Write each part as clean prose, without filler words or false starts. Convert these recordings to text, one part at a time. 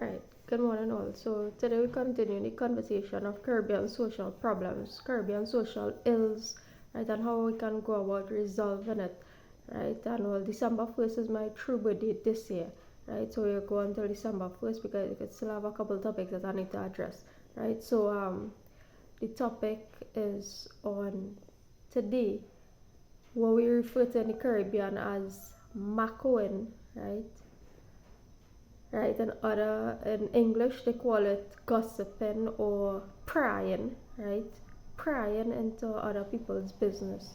Right. Good morning, all. So today we continue the conversation of Caribbean social problems, Caribbean social ills, right, and how we can go about resolving it, right. And well, December 1st is my true birthday this year, right. So we'll go until December 1st because we could still have a couple topics that I need to address, right. So the topic is on today what we refer to in the Caribbean as Maccoing, right. Right, and other in English they call it gossiping or prying, right? Prying into other people's business,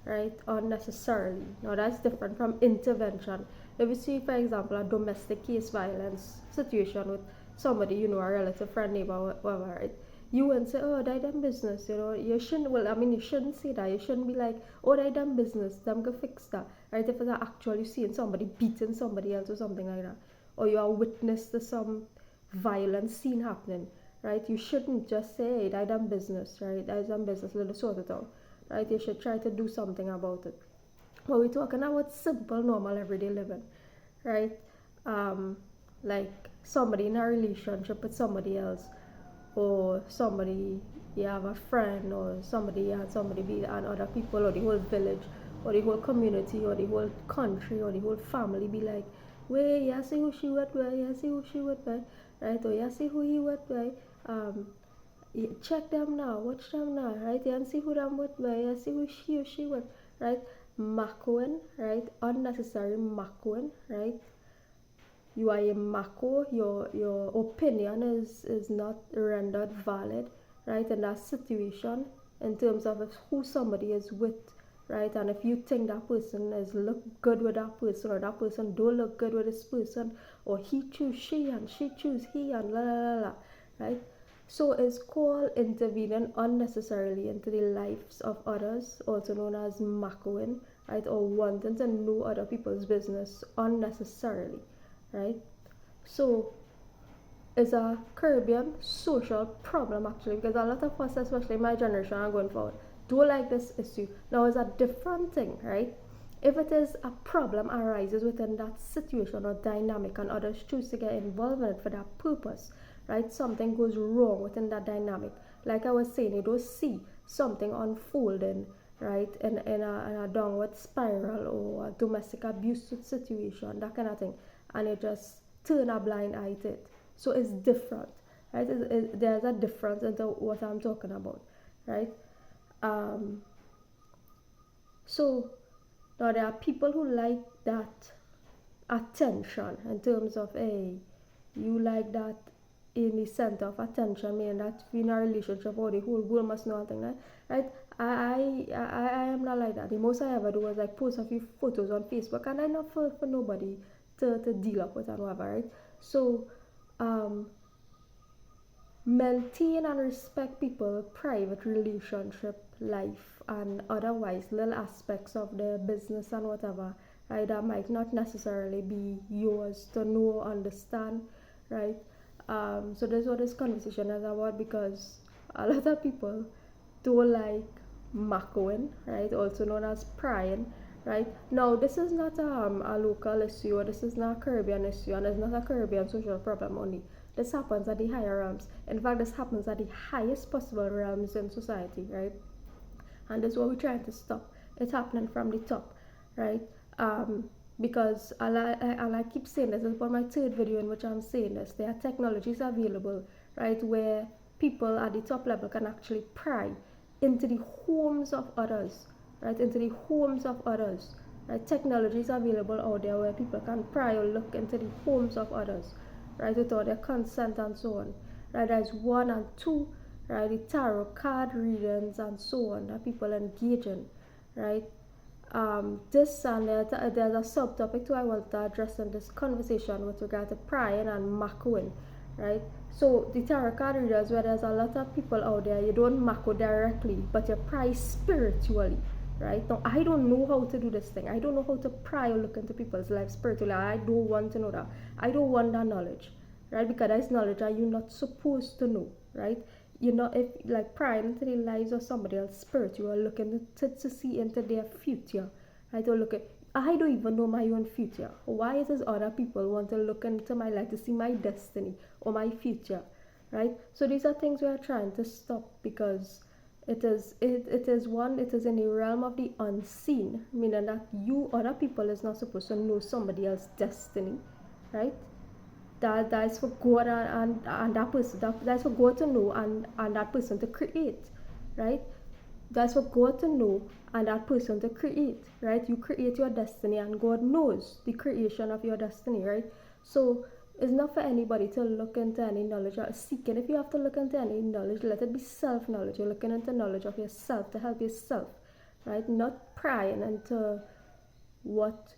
right? Unnecessarily. Now that's different from intervention. If you see, for example, a domestic case violence situation with somebody you know, a relative, friend, neighbor, whatever, right? You wouldn't say, oh, they done business, you know. You shouldn't, well, I mean, you shouldn't say that. You shouldn't be like, oh, they done business, them go fix that, right? If it's actually seeing somebody beating somebody else or something like that, or you are witness to some violent scene happening, right? You shouldn't just say, hey, I done business, right? I done business, let us sort it out, right? You should try to do something about it. But we're talking about simple, normal, everyday living, right? Um, like somebody in a relationship with somebody else, or somebody you have a friend, or somebody and somebody be and other people, or the whole village, or the whole community, or the whole country, or the whole family be like, wait, you see who she with, where you see who she with, right? Or you see who he with, right? Um, check them now, watch them now, right? You see who them with, where you see who she with, right? Maccoing, right? Unnecessary maccoing, right? You are a Mako, your opinion is not rendered valid, right, in that situation in terms of who somebody is with, right? And if you think that person is look good with that person, or that person don't look good with this person, or he choose she and she choose he and la la la la, right? So it's called intervening unnecessarily into the lives of others, also known as Makoing, right, or wanting to know other people's business unnecessarily, right? So it's a Caribbean social problem actually, because a lot of us, especially my generation are going forward, don't like this issue. Now it's a different thing, right? If it is a problem arises within that situation or dynamic and others choose to get involved in it for that purpose, right? Something goes wrong within that dynamic. Like I was saying, you don't see something unfolding, right, in a downward spiral or a domestic abuse situation, that kind of thing, and you just turn a blind eye to it. So it's different, right? There's a difference into what I'm talking about, right? Um, so now there are people who like that attention in terms of, hey, you like that in the center of attention, meaning that in a relationship or the whole world must know something, right? I am not like that. The most I ever do was like post a few photos on Facebook, and I not for nobody to deal up with and whatever, right? So um, maintain and respect people's private relationship life and otherwise little aspects of their business and whatever, right, that might not necessarily be yours to know or understand, right. So that's what this conversation is about, because a lot of people don't like Maccoing, right, also known as prying, right. Now this is not a local issue, or this is not a Caribbean issue, and it's not a Caribbean social problem only. This happens at the higher realms. In fact, this happens at the highest possible realms in society, right? And that's what we're trying to stop. It's happening from the top, right? Because I keep saying this, is for my third video in which I'm saying this. There are technologies available, right, where people at the top level can actually pry into the homes of others, right, into the homes of others, right. Technologies available out there where people can pry or look into the homes of others, right, without their consent and so on, right. There's one and two, right, the tarot card readings and so on that people engage in, right. This and there's a subtopic too I want to address in this conversation with regard to prying and maccoing, right. So the tarot card readers, where there's a lot of people out there, you don't macco directly, but you pry spiritually, right. Now I don't know how to do this thing. I don't know how to pry or look into people's lives spiritually. I don't want to know that. I don't want that knowledge, right, because that's knowledge that you're not supposed to know, right. You know, if like prying into the lives of somebody else spirit, you are looking to see into their future, right, or look at I don't even know my own future. Why it is other people want to look into my life to see my destiny or my future, right? So these are things we are trying to stop because it is in the realm of the unseen, meaning that you other people is not supposed to know somebody else's destiny, right? That is for God and that person that's for God to know and that person to create, right? That's for God to know and that person to create, right? You create your destiny and God knows the creation of your destiny, right? So it's not for anybody to look into any knowledge or seeking. If you have to look into any knowledge, let it be self-knowledge. You're looking into knowledge of yourself to help yourself, right? Not prying into what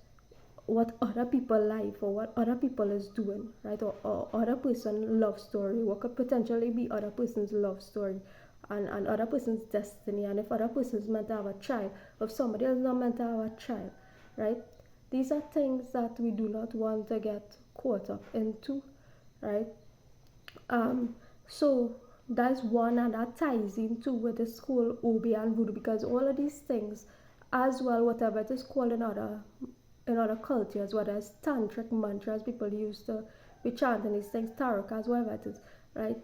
what other people life or what other people is doing, right? Or other person love story, what could potentially be other person's love story and other person's destiny, and if other person's meant to have a child, if somebody else not meant to have a child, right? These are things that we do not want to get caught up into, right? um so that's one, and that ties into with this whole obi and voodoo, because all of these things as well, whatever it is called in other cultures, whether it's tantric mantras people used to be chanting these things, tarokas, whatever it is, right?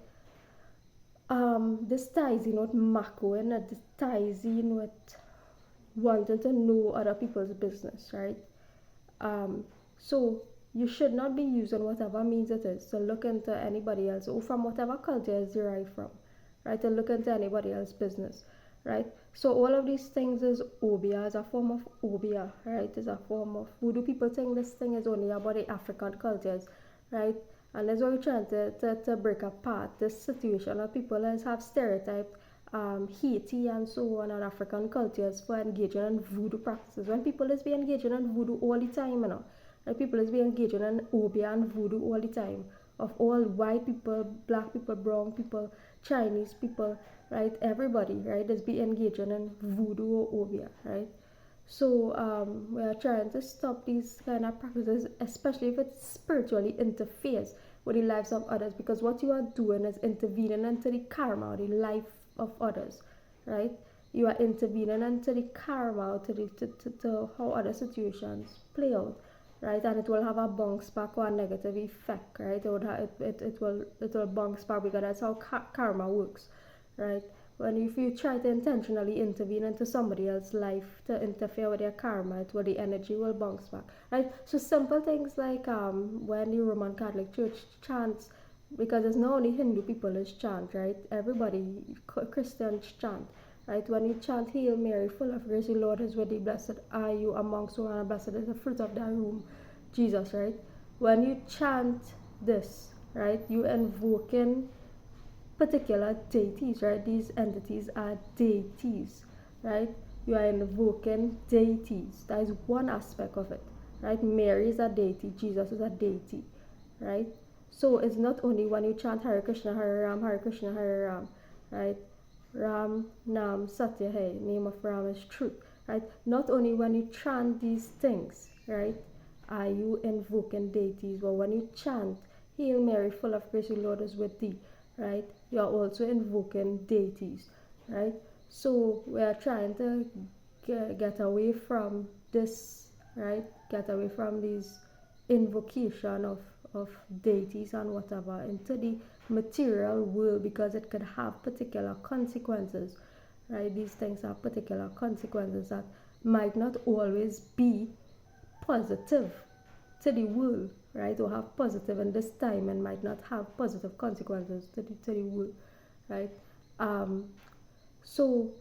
This ties in with Maccoing, and this ties in with wanting to know other people's business, right? So you should not be using whatever means it is to look into anybody else or from whatever culture is derived from, right? To look into anybody else's business, right? So all of these things is obia, is a form of obia, right? Is a form of voodoo. People think this thing is only about the African cultures, right? And that's why we're trying to break apart this situation where people have stereotyped Haiti and so on and African cultures for engaging in voodoo practices. When people is be engaging in voodoo all the time, like people is be engaging in obia and voodoo all the time. Of all white people, black people, brown people, Chinese people, right? Everybody, right, is be engaging in voodoo or obia, right? So we are trying to stop these kind of practices, especially if it spiritually interferes with the lives of others, because what you are doing is intervening into the karma, the life of others, right? You are intervening into the karma, to how other situations play out, right? And it will have a bounce back or a negative effect, right? It will bounce back because that's how karma works, right? When if you try to intentionally intervene into somebody else's life to interfere with their karma, it will the energy will bounce back, right? So simple things like when the Roman Catholic Church chants, because it's not only Hindu people is chant, right? Everybody Christians chant, right? When you chant Hail Mary, full of grace, the Lord is with thee, blessed are you amongst women, and blessed is the fruit of thy womb, Jesus, right? When you chant this, right, you invoking particular deities, right? These entities are deities, right? You are invoking deities. That is one aspect of it, right? Mary is a deity, Jesus is a deity, right? So it's not only when you chant Hare Krishna, Hare Ram, Hare Krishna, Hare Ram, right? Ram, Nam, Satya, Hai, name of Ram is truth, right? Not only when you chant these things, right, are you invoking deities, but when you chant Hail Mary, full of grace, the Lord is with thee, right, you are also invoking deities, right? So we are trying to get away from this, right? Get away from these invocation of deities and whatever into the material world, because it could have particular consequences, right? These things have particular consequences that might not always be positive to the world, right? Or have positive in this time and might not have positive consequences to the world, right? Um, so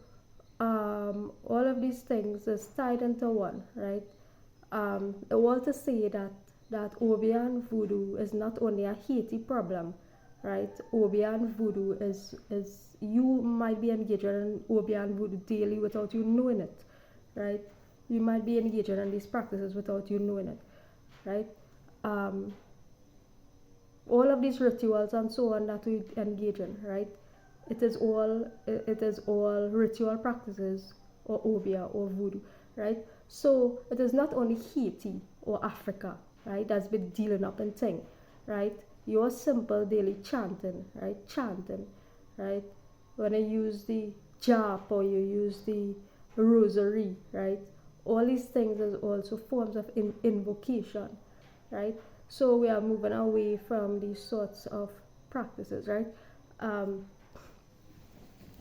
all of these things is tied into one, right? I want to say that Obeah and voodoo is not only a Haiti problem, right? Obeah and voodoo is you might be engaging in Obeah and voodoo daily without you knowing it, right? You might be engaging in these practices without you knowing it, right? Um, all of these rituals and so on that we engage in, right? It is all ritual practices or obia or voodoo, right? So it is not only Haiti or Africa, right, that's been dealing up in thing, right? Your simple daily chanting, right? Chanting, right? When I use the jap or you use the rosary, right? all these things is also forms of invocation, right? So we are moving away from these sorts of practices, right? Um,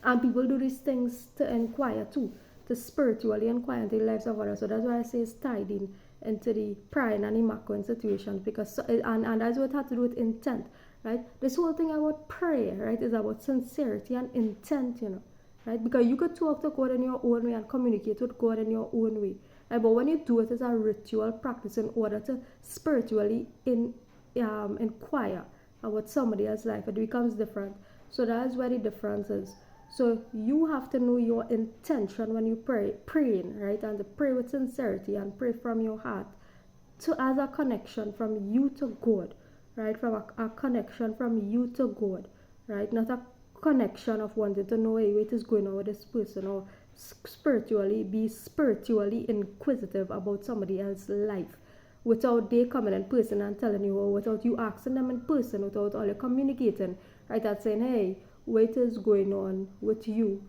and people do these things to inquire too, to spiritually inquire into the lives of others. So that's why I say it's tied in into the Prying and the Maccoing situations, because and that's what it had to do with intent, right? This whole thing about prayer, right, is about sincerity and intent, right? Because you could talk to God in your own way and communicate with God in your own way, right? But when you do it as a ritual practice in order to spiritually inquire about somebody else's life, it becomes different. So that's where the difference is. So you have to know your intention when you praying, right? And to pray with sincerity and pray from your heart to as a connection from you to God, right? From a connection from you to God, right? Not a connection of wanting to know hey, what is going on with this person, or be spiritually inquisitive about somebody else's life without they coming in person and telling you, or without you asking them in person, without all you communicating, right? And saying, hey, what is going on with you,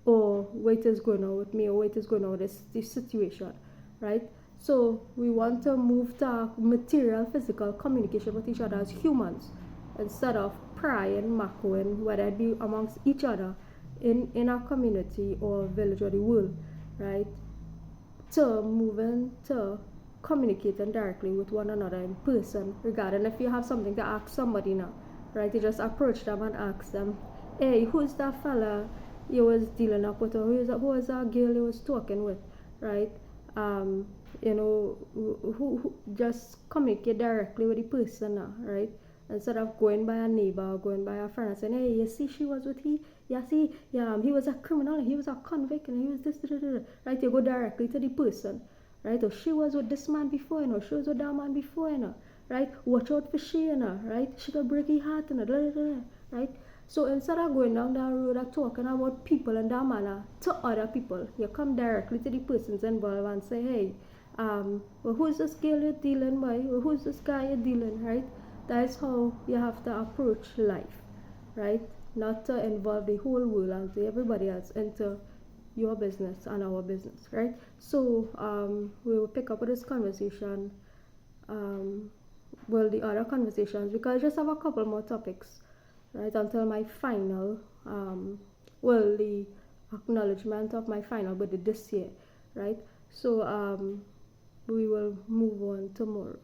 or what is going on with me, or what is going on with this situation, right? So we want to move to material, physical communication with each other as humans, instead of prying, maccoing, whether it be amongst each other in our community or village or the world, right? To moving to communicating directly with one another in person, regarding if you have something to ask somebody now, right? You just approach them and ask them, hey, who's that fella you was dealing up with, or who was that girl you was talking with, right? um who just communicate directly with the person now, right? Instead of going by a neighbor or going by a friend and saying, hey, you see, she was with he, yeah, see, yeah, he was a criminal, he was a convict, and he was this, right? You go directly to the person, right? Or she was with this man before, she was with that man before, right? Watch out for she, right? She could break your heart, right? So instead of going down that road and talking about people in that manner to other people, you come directly to the persons involved and say, hey, well, who's this girl you're dealing with? Well, who's this guy you're dealing, right? That is how you have to approach life, right? Not to involve the whole world and to everybody else into your business and our business, right? So we will pick up with this conversation, um, well, the other conversations, because I just have a couple more topics, right, until my final, well, the acknowledgement of my final birthday this year, right? So we will move on tomorrow.